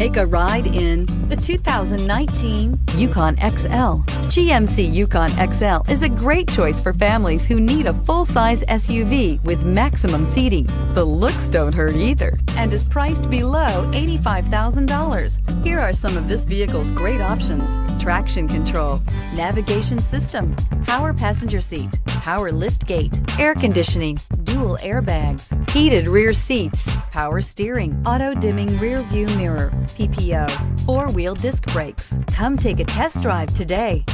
Take a ride in the 2019 Yukon XL. GMC Yukon XL is a great choice for families who need a full-size SUV with maximum seating. The looks don't hurt either and is priced below $85,000. Here are some of this vehicle's great options: traction control, navigation system, power passenger seat, power lift gate, air conditioning, dual airbags, heated rear seats, power steering, auto dimming rear view mirror, PPO, four-wheel disc brakes. Come take a test drive today.